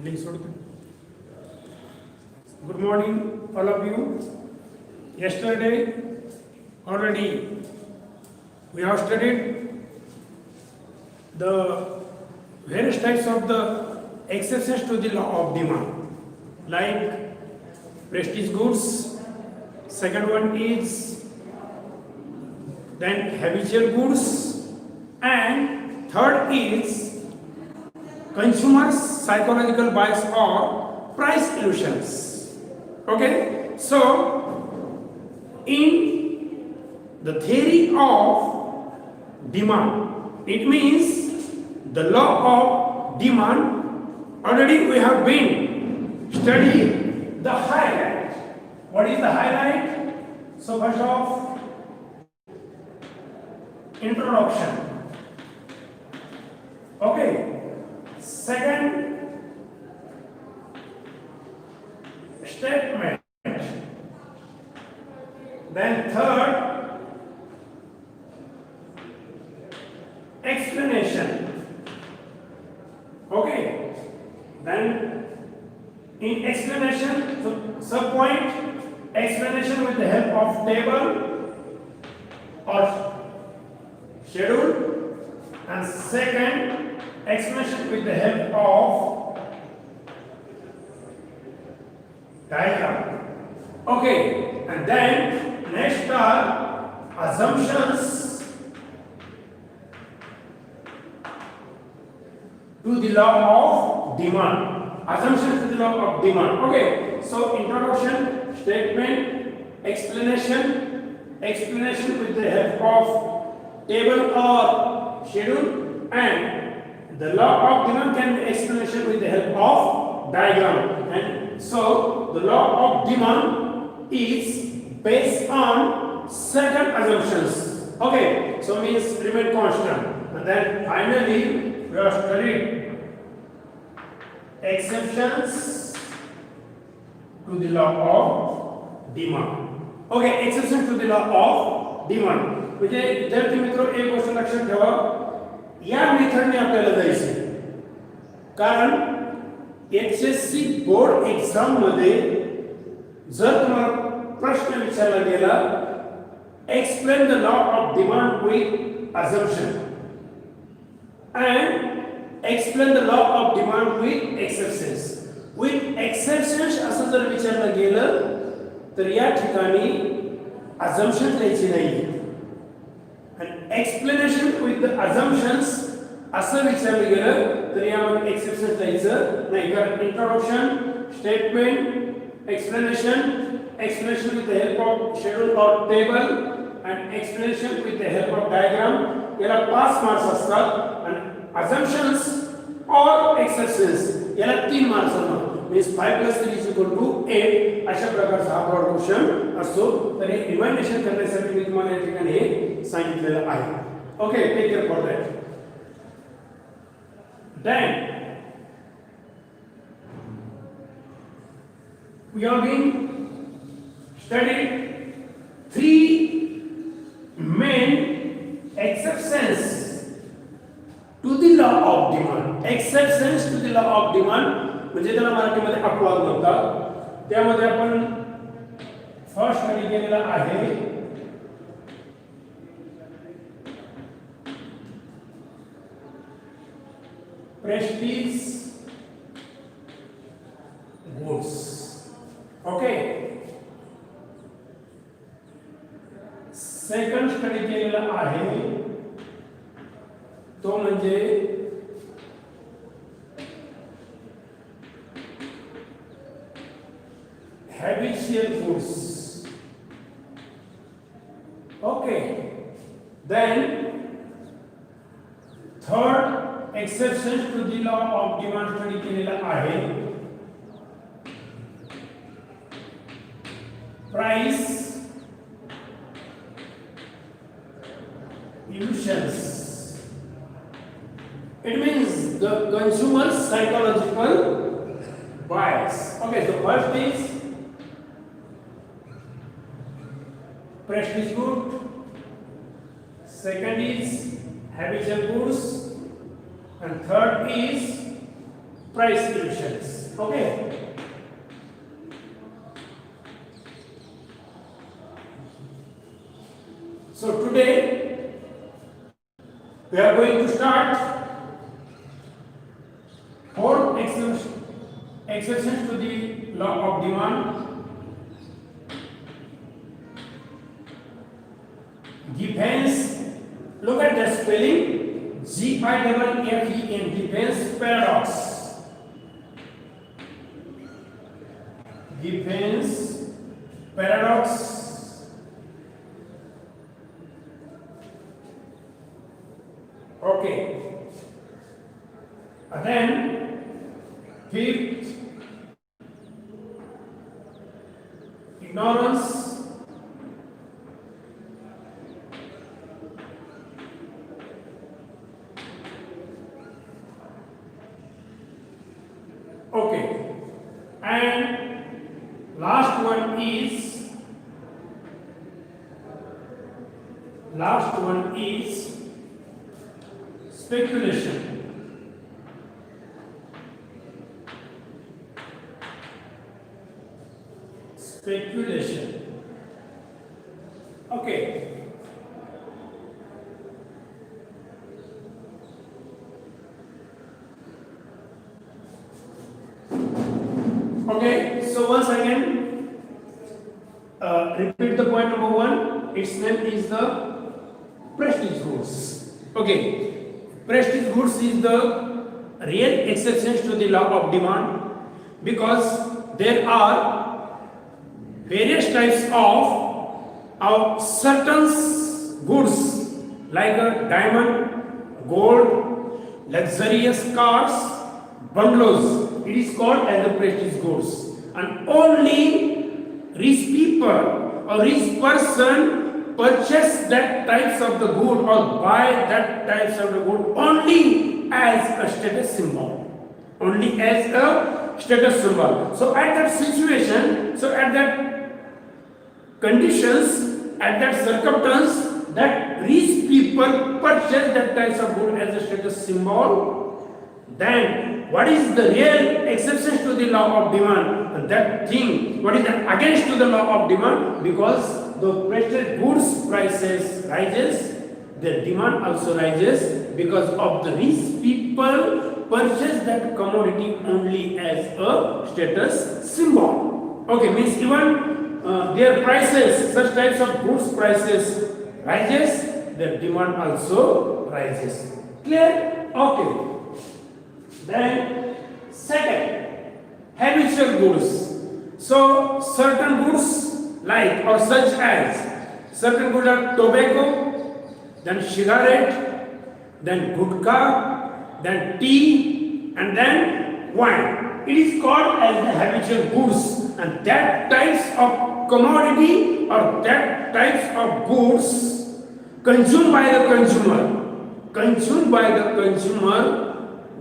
Good morning, all of you. Yesterday, already we have studied the various types of the exceptions to the law of demand, like prestige goods. Second one is then habitual goods, and third is consumers' psychological bias or price illusions. Okay, so in the theory of demand, it means the law of demand. Already we have been studying the highlight. What is the highlight? So first of introduction. Okay. Second, statement. Then third, explanation. Okay. Then in explanation, so subpoint, explanation with the help of table or schedule, and second, explanation with the help of diagram. Okay, and then next are assumptions to the law of demand. Assumptions to the law of demand. Okay, so introduction, statement, explanation, explanation with the help of table or schedule, and the law of demand can be explanation with the help of diagram. And so the law of demand is based on certain assumptions. Okay, so means remain constant. And then finally we have studied exceptions to the law of demand. Okay, exception to the law of demand. म्हणजे विद्यार्थी मित्र एक गोष्ट लक्षात ठेवा, या मेथडने आपल्याला जायचे, कारण HSC बोर्ड एक्झाम मध्ये जर तुम्हाला प्रश्न विचारला गेला, explain the law of demand with assumption and explain the law of demand with exceptions. With exceptions असं जर विचारलं गेलं तर या ठिकाणी अझम्पशन द्यायची नाही, and explanation with the assumptions असं विचारलं गेलं तर यामध्ये एक्सेप्शन द्यायचं नाही, कारण introduction, statement, explanation, explanation with the help of schedule और table and explanation with the help of diagram याला 5 मार्क्स असतात, आणि assumptions or exceptions याला 3 मार्क्स असतात. means 5 + 3 = 8 अशा प्रकारचा हा ब्रॉड क्वेश्चन असतो. तर हे रिवाइंडेशन करण्यासाठी मी तुम्हाला या ठिकाणी हे सांगितलेलं आहे. Okay, take care for that. Then we have been studied 3 main exceptions to the law of demand. Exceptions to the law of demand म्हणजे त्याला मराठीमध्ये अपवाद म्हणतात. त्यामध्ये आपण फर्स्ट स्टडी केलेला आहे Prestige goods. Okay, second study केलेला आहे तो म्हणजे habitual goods. Okay, then third exception to the law of demand study केलेला आहे price illusions. It means the consumer's psychological bias. Okay, so first is prestige good, second is habitual goods, and third is price illusions. Okay. So today we are going to start four exceptions to the law of demand. Defense, look at the spelling, G-I-F-E-N, defense paradox. Defense paradox. Okay. And then fifth, ignorance. Okay. And last one is speculation. Speculation. Okay. Okay, so once again, repeat the point number one. Its name is the prestige goods. Okay, prestige goods is the real exceptions to the law of demand, because there are various types of certain goods like a diamond, gold, luxurious cars, bungalows. It is called as the prestige goods, and only rich people or rich person purchase that types of the good or buy that types of the good only as a status symbol. Only as a status symbol. So at that situation, so at that conditions, at that circumstance, that rich people purchase that types of good as a status symbol, then what is the real exception to the law of demand? That thing, what is that against to the law of demand? Because the prestige goods prices rises, the demand also rises, because of the rich people purchase that commodity only as a status symbol. Okay, means even their prices, such types of goods prices rises, their demand also rises. Clear? Okay. Then second, habitual goods. So certain goods like or such as certain goods are tobacco, then cigarette, then gudka, then tea, and then wine. It is called as the habitual goods, and that types of commodity or that types of goods consumed by the consumer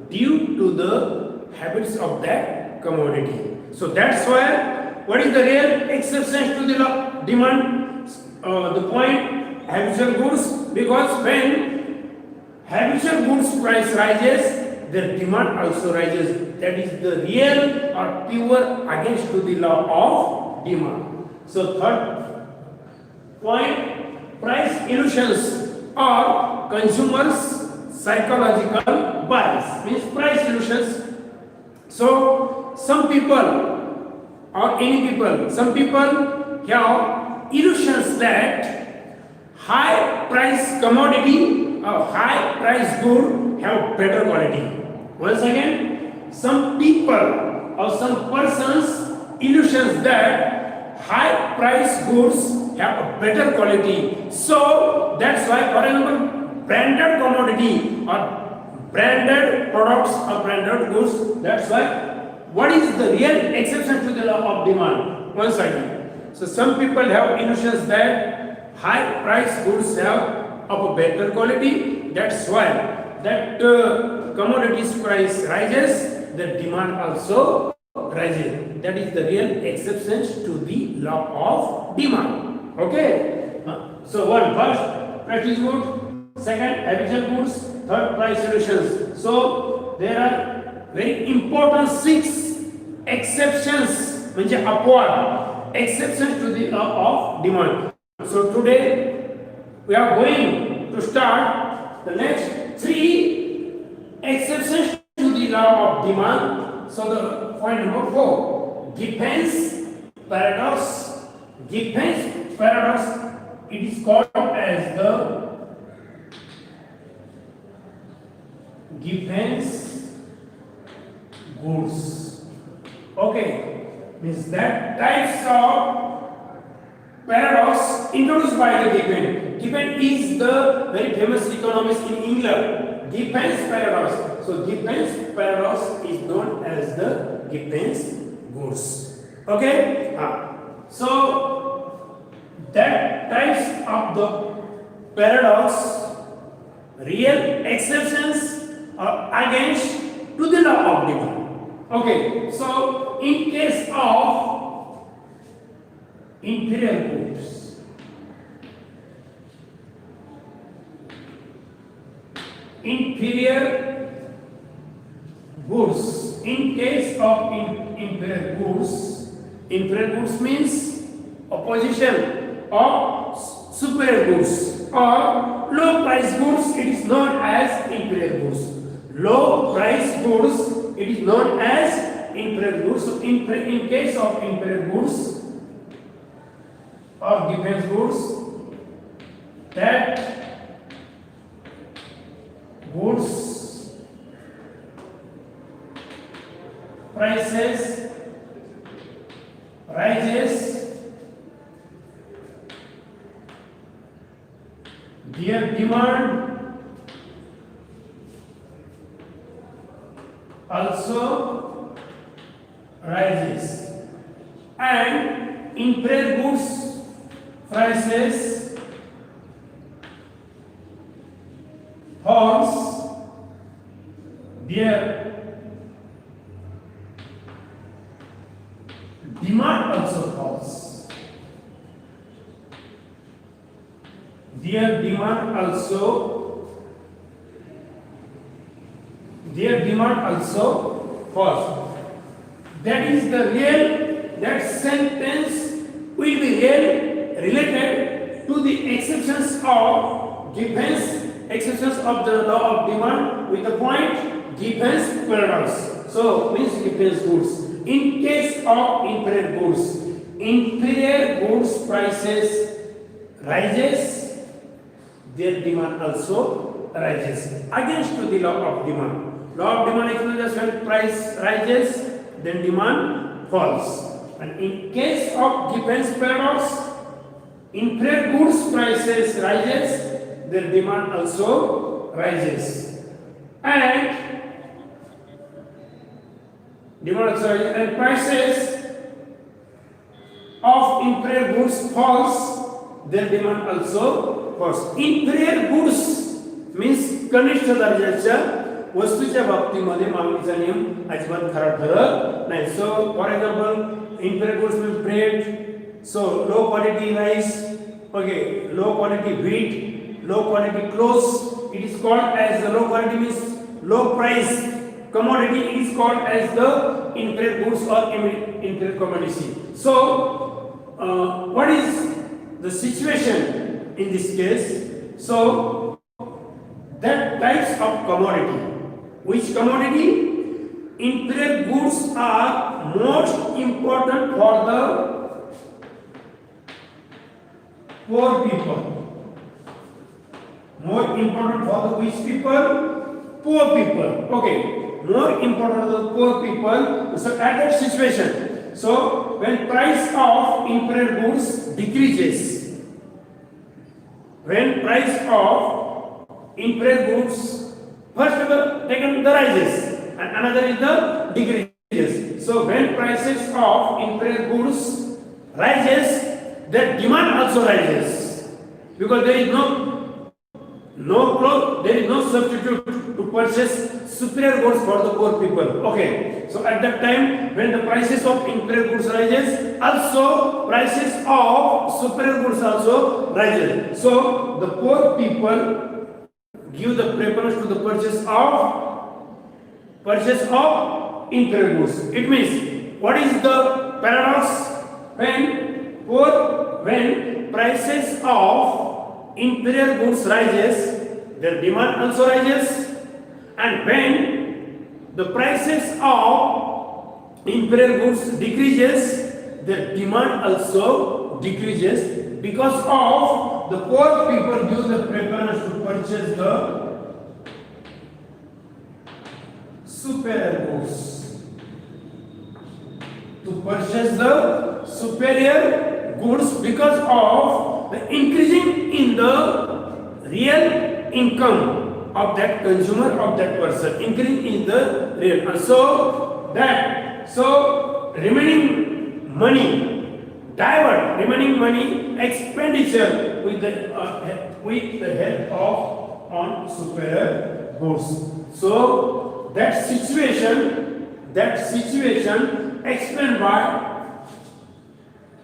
due to the habits of that commodity. So that's why, what is the real exception to the law demand? The point, habitual goods, because when habitual goods price rises, their demand also rises. That is the real or pure against to the law of demand. So third point, price illusions or consumers psychological bias, means price illusions. So some people have illusions that high price commodity or high price good have better quality. Once again, some people or some persons illusions that high price goods have a better quality. So that's why, for example, branded commodity or branded products or branded goods, that's why, what is the real exception to the law of demand? Once again, so some people have illusions that high price goods have of a better quality. That's why that commodities price rises, the demand also rises. That is the real exceptions to the law of demand. Okay. So one, first prestige goods, second habitual goods, third price illusions. So there are very important 6 exceptions म्हणजे अपवाद exceptions to the law of demand. So today we are going to start the next 3 exceptions to the law of demand. So the point number 4, Gibbon's paradox. Gibbon's paradox, it is called as the Gibbon's goods. Okay, means that types of paradox introduced by the Gibbon. Gibbon is the very famous economist in England. Gibbon's paradox. So Gibbon's paradox is known as the Gibbon's goods. Okay. So that types of the paradox, real exceptions are against to the law of demand. Okay, so in case of inferior goods, in case of inferior goods means opposition of superior goods or low price goods, it is known as inferior goods. Low price goods, it is known as inferior goods. So in case of inferior goods or defense goods, that goods prices rises, their demand also rises, and inferior goods prices falls, their demand also falls. Their demand also falls. That is the real, that sentence will be real related to the exceptions of exceptions of the law of demand with the point Gibbon's paradox. So means Gibbon's goods. In case of inferior goods prices rises, their demand also rises against to the law of demand. Law of demand explains when price rises, then demand falls. And in case of Gibbon's paradox, inferior goods prices rises, their demand also rises. And demand also rises, and prices of inferior goods falls, their demand also falls. Inferior goods means कनिष्ठ दर्जाच्या वस्तूच्या बाबतीमध्ये मागणीचा नियम अजिबात खरा ठरत नाही. So for example inferior goods means bread, so low quality rice, okay, low quality wheat, low quality clothes, it is called as the low quality means low price commodity, it is called as the inferior goods or inferior commodity. So what is the situation in this case? So that types of commodity, which commodity? Inferior goods are most important for the poor people. More important for the which people? Poor people. Okay, more important for the poor people. So at that situation, so when price of inferior goods decreases, when price of inferior goods first of all taken the rises and another is the decreases. So when prices of inferior goods rises, the demand also rises, because there is no substitute to purchase superior goods for the poor people. Okay, so at that time when the prices of inferior goods rises, also prices of superior goods also rises. So the poor people give the preference to the purchase of purchase of inferior goods. It means, what is the paradox? When prices of inferior goods rises, their demand also rises, and when the prices of inferior goods decreases, their demand also decreases, because of the poor people give the preference to purchase the superior goods, to purchase the superior goods, because of the increasing in the real income of that consumer, of that person, increasing in the real, and so remaining money expenditure with the help of on superior goods. So that situation explained by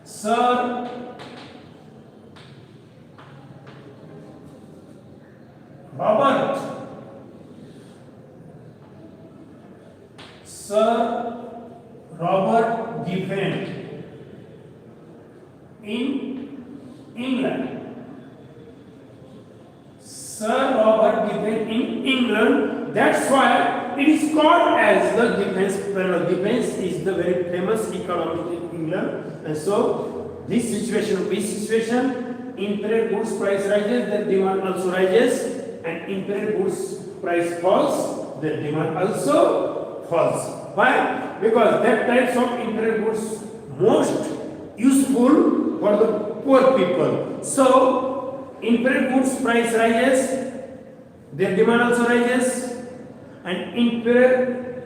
Sir Robert Giffen in England. Sir Robert Giffen in England. That's why it is called as the Giffen's paradox. Giffen's is the very famous economist in England, and so this situation, inferior goods price rises, their demand also rises, and inferior goods price falls, their demand also falls. Why? Because that types of inferior goods most useful for the poor people. So inferior goods price rises, their demand also rises, and inferior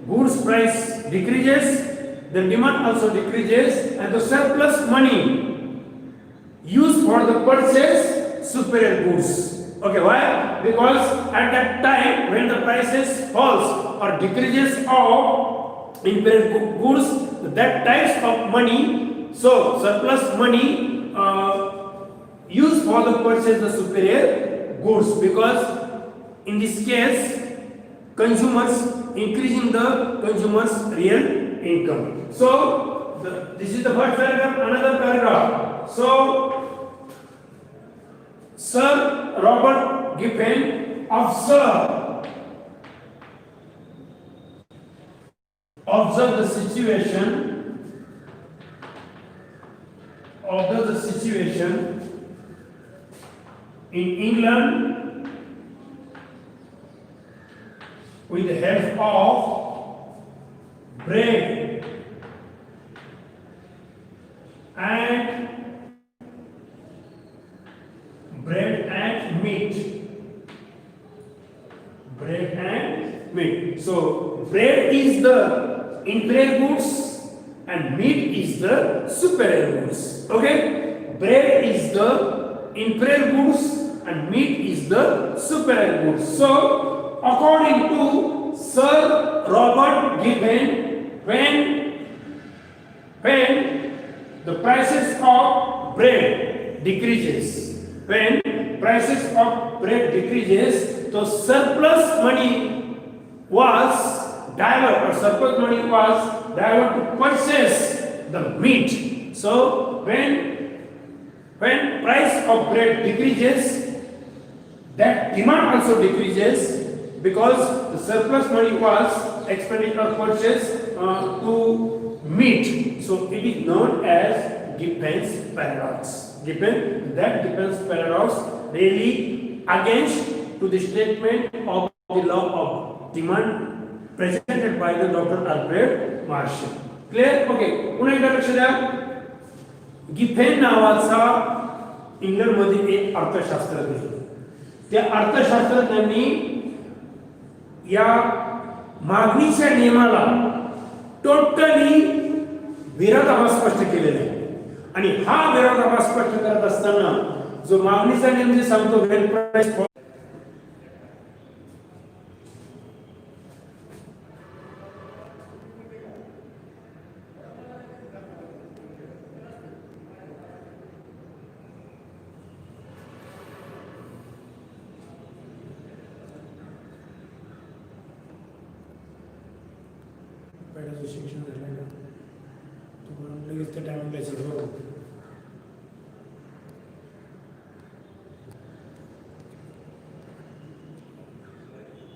goods price decreases, the demand also decreases, and the surplus money used for the purchase superior goods. Okay, why? Because at that time when the prices falls or decreases of inferior goods, that types of money, so surplus money used for the purchase the superior goods, because in this case consumers, increasing the consumers real income. So this is the first paragraph. Another paragraph. So Sir Robert Giffen observed the situation in England with the help of bread and meat. So bread is the inferior goods and meat is the superior goods. Okay, bread is the inferior goods and meat is the superior goods. So according to Sir Robert Giffen, when the prices of bread decreases, the surplus money was diverted to purchase the meat. So when price of bread decreases, that demand also decreases, because the surplus money was expended or purchased to meat. So it is known as Giffen's paradox. Giffen's paradox really against to the statement of the law of demand presented by the Dr. Alfred Marshall. Clear? Okay. पुन्हा एकदा लक्ष द्या. Giffen नावाचा इंग्लंडमध्ये एक अर्थशास्त्रज्ञ होता. त्या अर्थशास्त्रज्ञांनी या मागणीच्या नियमाला टोटली विरोधाभास स्पष्ट केलेला आहे. आणि हा विरोधाभास स्पष्ट करत असताना जो मागणीचा नियम जे सांगतो व्हेन प्राइस पहिल्याचं शिक्षण झालं का तुम्हाला लगेच त्या टायमिंगला शिकवलं